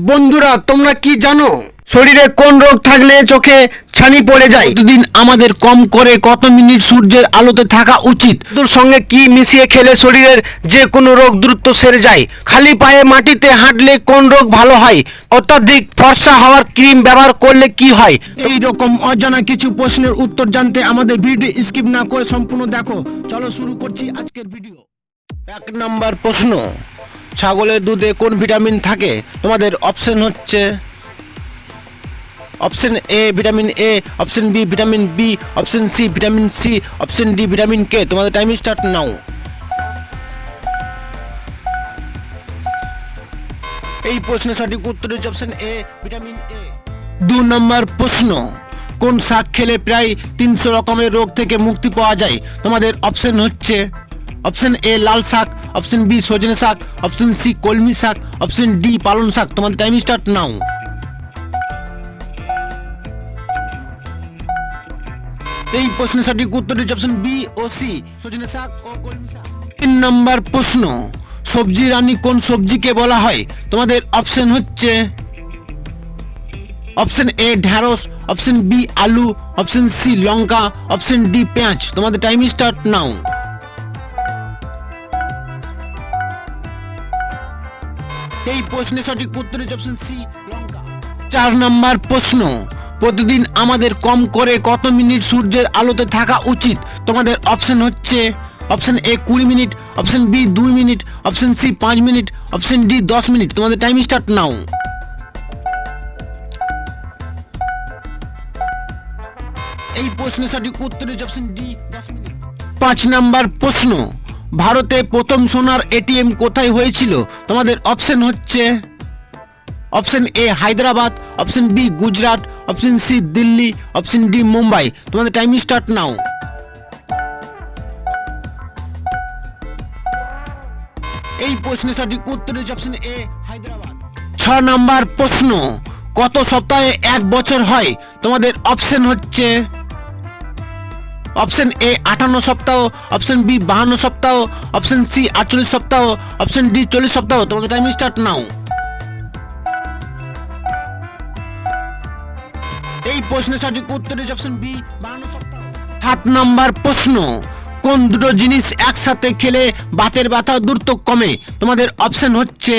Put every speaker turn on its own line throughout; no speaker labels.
বন্ধুরা, তোমরা কি জানো শরীরে কোন রোগ থাকলে চোখে ছানি পড়ে যায়? প্রতিদিন আমাদের কম করে কত মিনিট সূর্যের আলোতে থাকা উচিত? তোর সঙ্গে কি মিশিয়ে খেলে শরীরের যে কোনো রোগ দ্রুত সেরে যায়? খালি পায়ে মাটিতে হাঁটলে কোন রোগ ভালো হয়? অত্যাধিক ফর্সা হওয়ার ক্রিম ব্যবহার করলে কি হয়? এই রকম অজানা কিছু প্রশ্নের উত্তর জানতে আমাদের ভিডিও স্কিপ না করে সম্পূর্ণ দেখো। চলো শুরু করছি আজকের ভিডিও। 1 নম্বর প্রশ্ন, ছাগলের দুধে কোন ভিটামিন থাকে? তোমাদের অপশন হচ্ছে option A vitamin A, option B vitamin B, option C vitamin C, option D vitamin K. তোমাদের টাইম স্টার্ট নাও। এই প্রশ্নের সঠিক উত্তর হচ্ছে অপশন এ ভিটামিন এ। 2 নম্বর প্রশ্ন, কোন শাক খেলে প্রায় 300 রকমের রোগ থেকে মুক্তি পাওয়া যায়? তোমাদের অপশন হচ্ছে অপশন এ লাল শাক, অপশন বি সজনে শাক, অপশন সি কলমি শাক, অপশন ডি পালং শাক। তোমাদের টাইম স্টার্ট নাও। এই প্রশ্নের সঠিক উত্তর হচ্ছে অপশন বি ও সি সজনে শাক ও কলমি শাক। 3 নম্বর প্রশ্ন, সবজি রানী কোন সবজিকে বলা হয়? তোমাদের অপশন হচ্ছে অপশন এ ঢ্যাঁড়স, অপশন বি আলু, অপশন সি লঙ্কা, অপশন ডি পেঁয়াজ। তোমাদের টাইম স্টার্ট নাও। এই প্রশ্নের সঠিক উত্তর হচ্ছে অপশন সি লঙ্কা। 4 নম্বর প্রশ্ন, প্রতিদিন আমাদের কম করে কত মিনিট সূর্যের আলোতে থাকা উচিত? তোমাদের অপশন হচ্ছে option A 20 minute, option B 2 minute, option C 5 minute, option D 10 minute. তোমাদের টাইম স্টার্ট নাও। এই প্রশ্নের সঠিক উত্তর হচ্ছে অপশন ডি 10 মিনিট। 5 নম্বর প্রশ্ন, ভারতে প্রথম সোনার এটিএম কোথায় হয়েছিল? তোমাদের অপশন হচ্ছে option A Hyderabad, option B Gujarat, option C Delhi, option D Mumbai. তোমাদের টাইম স্টার্ট নাও। এই প্রশ্নের সঠিক উত্তর হচ্ছে অপশন এ হায়দ্রাবাদ। 6 নম্বর প্রশ্ন, কত সপ্তাহে 1 বছর হয়? তোমাদের অপশন হচ্ছে অপশন এ 58 সপ্তাহ, অপশন বি 52 সপ্তাহ, অপশন সি 48 সপ্তাহ, অপশন ডি 40 সপ্তাহ। তোমাদের টাইম স্টার্ট নাও। এই প্রশ্নের সঠিক উত্তর হচ্ছে অপশন বি 52 সপ্তাহ। 7 নম্বর প্রশ্ন, কোন দুটো জিনিস একসাথে খেলে বাতের ব্যথা দ্রুত কমে? তোমাদের অপশন হচ্ছে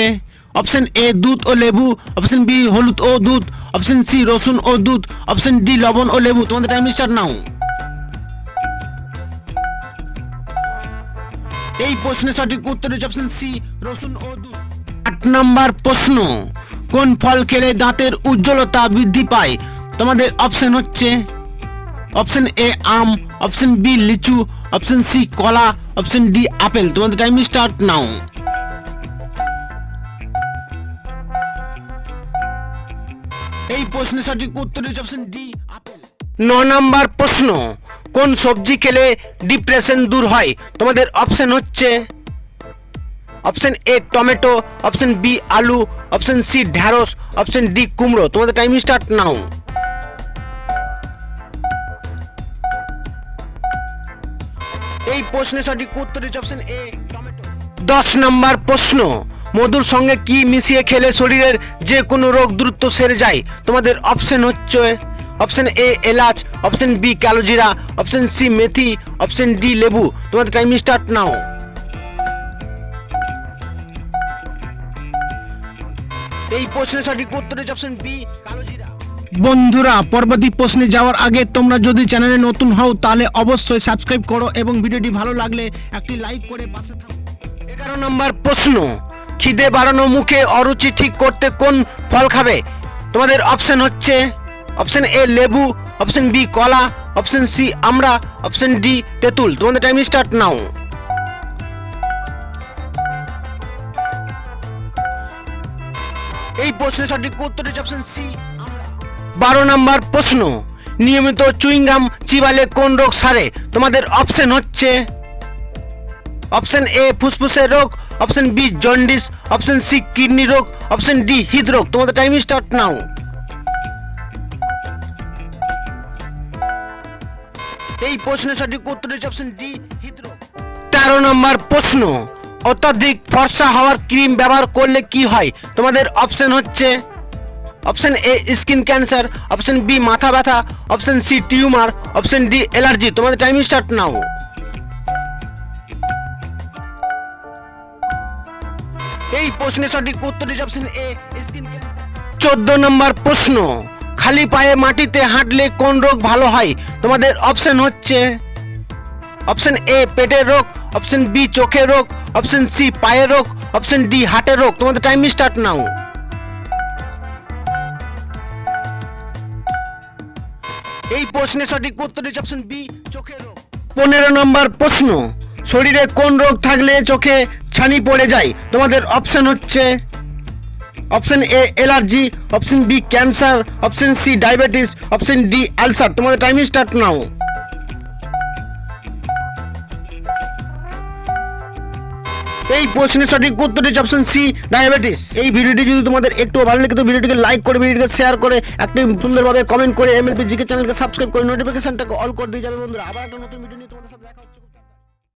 অপশন এ দুধ ও লেবু, অপশন বি হলুদ ও দুধ, অপশন সি রসুন ও দুধ, অপশন ডি লবণ ও লেবু। তোমাদের টাইম স্টার্ট নাও। এই প্রশ্নের সঠিক উত্তর হচ্ছে অপশন সি রসুন ও দুধ। 8 নম্বর প্রশ্ন, কোন ফল খেলে দাঁতের উজ্জ্বলতা বৃদ্ধি পায়? তোমাদের অপশন হচ্ছে অপশন এ আম, অপশন বি লিচু, অপশন সি কলা, অপশন ডি আপেল। তোমাদের টাইম স্টার্ট নাও। এই প্রশ্নের সঠিক উত্তর হচ্ছে অপশন ডি আপেল। 9 নম্বর প্রশ্ন, কোন সবজি খেলে ডিপ্রেশন দূর হয়? তোমাদের অপশন হচ্ছে option A tomato, option B আলু, অপশন সি ঢ্যাঁড়স, অপশন ডি কুমড়ো। তোমাদের টাইম স্টার্ট নাও। এই প্রশ্নের সঠিক উত্তর হচ্ছে অপশন এ টমেটো। 10 নম্বর প্রশ্ন, মধুর সঙ্গে কি মিশিয়ে খেলে শরীরের যে কোনো রোগ দ্রুত সেরে যায়? তোমাদের অপশন হচ্ছে অপশন এ এলাচ, অপশন বি কালোজিরা, অপশন সি মেথি, অপশন ডি লেবু। তোমাদের টাইম স্টার্ট নাও। এই প্রশ্নের সঠিক উত্তর হচ্ছে অপশন বি কালোজিরা। বন্ধুরা, পরবর্তী প্রশ্নে যাওয়ার আগে তোমরা যদি চ্যানেলে নতুন হও তাহলে অবশ্যই সাবস্ক্রাইব করো এবং ভিডিওটি ভালো লাগলে একটি লাইক করে পাশে থাকো। 11 নম্বর প্রশ্ন, খিদে বাড়ানো মুখে অরুচি ঠিক করতে কোন ফল খাবে? তোমাদের অপশন হচ্ছে অপশন এ লেবু, অপশন বি কলা, অপশন সি আমড়া, অপশন ডি তেঁতুল। তোমাদের টাইম স্টার্ট নাও। এই প্রশ্নের সঠিক উত্তর হচ্ছে অপশন সি আমড়া। 12 নম্বর প্রশ্ন, নিয়মিত চুইংগাম চিবালে কোন রোগ সারে? তোমাদের অপশন হচ্ছে অপশন এ ফুসফুসের রোগ, option B jaundice, option C kidney রোগ, অপশন ডি হৃদরোগ। তোমাদের টাইম স্টার্ট নাও। এই প্রশ্নের সঠিক উত্তর হচ্ছে অপশন ডি হৃদরোগ। 13 নম্বর প্রশ্ন, অত্যাধিক ফর্সা হওয়ার ক্রিম ব্যবহার করলে কি হয়? তোমাদের অপশন হচ্ছে option A skin cancer, option B মাথা ব্যথা, option C tumour, option D allergy. তোমাদের টাইম স্টার্ট নাও। এই প্রশ্নের সঠিক উত্তরটি option A skin cancer. 14 number প্রশ্ন, খালি পায়ে মাটিতে হাঁটলে কোন রোগ ভালো হয়? তোমাদের অপশন হচ্ছে অপশন এ পেটের রোগ, অপশন বি চোখের রোগ, অপশন সি পায়ের রোগ, অপশন ডি হার্টের রোগ। তোমাদের টাইম স্টার্ট নাও। এই প্রশ্নের সঠিক উত্তরটি অপশন বি চোখের রোগ। 15 নম্বর প্রশ্ন, শরীরে কোন রোগ থাকলে চোখে ছানি পড়ে যায়? তোমাদের অপশন হচ্ছে option A allergy, option B cancer, option C diabetes, option D ulcer. তোমাদের টাইম স্টার্ট নাও। এই প্রশ্নের সঠিক উত্তরটি অপশন সি ডায়াবেটিস। এই ভিডিওটি যদি তোমাদের একটু ভালো লাগে তো ভিডিওটিকে লাইক করে, ভিডিওটিকে শেয়ার করে, একটি সুন্দরভাবে কমেন্ট করে এমএলপি জিকে চ্যানেলকে সাবস্ক্রাইব করে নোটিফিকেশনটাকে অল করে দিয়ে যাবে বন্ধুরা। আবার একটা নতুন ভিডিও নিয়ে তোমাদের সাথে দেখা হচ্ছে।